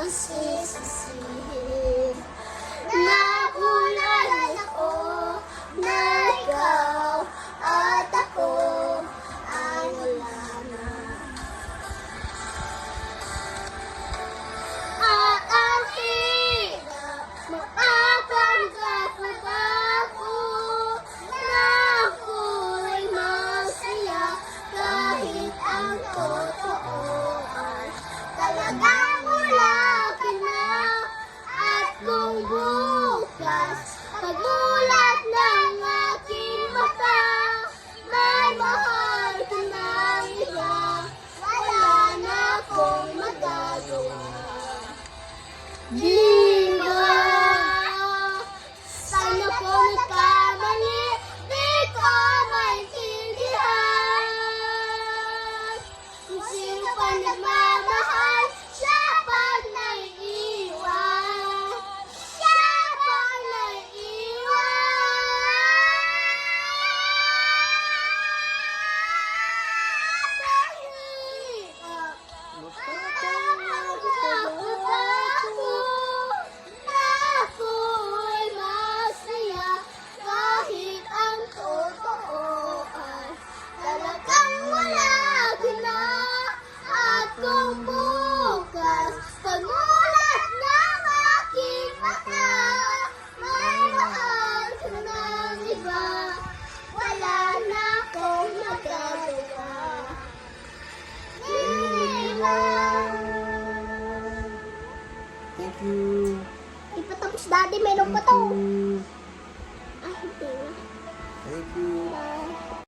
sisisihin. Nakulay ako na ikaw at ako ay wala na. At ang hirap makapanggap ako na ako'y masaya kahit ang totoo ay talagang wala ka na. At kung bukas pagulat ng aking mata, may mahal ka ng iba, wala na akong magagawa. Di ba? Sana ko nagkamali, di ko maintindihan. Kung sino pa nagmamahal, siya pag naiiwan. Siya pag ako'y masaya kahit ang totoo ay talagang wala ka na. At kung bukas pagulat ng aking mata, may mahal ka ng iba, wala na akong magagawa. Thank you. Di pa tapos, Daddy. Meron pa to. Thank you. Ay, hindi na. Thank you. Bye.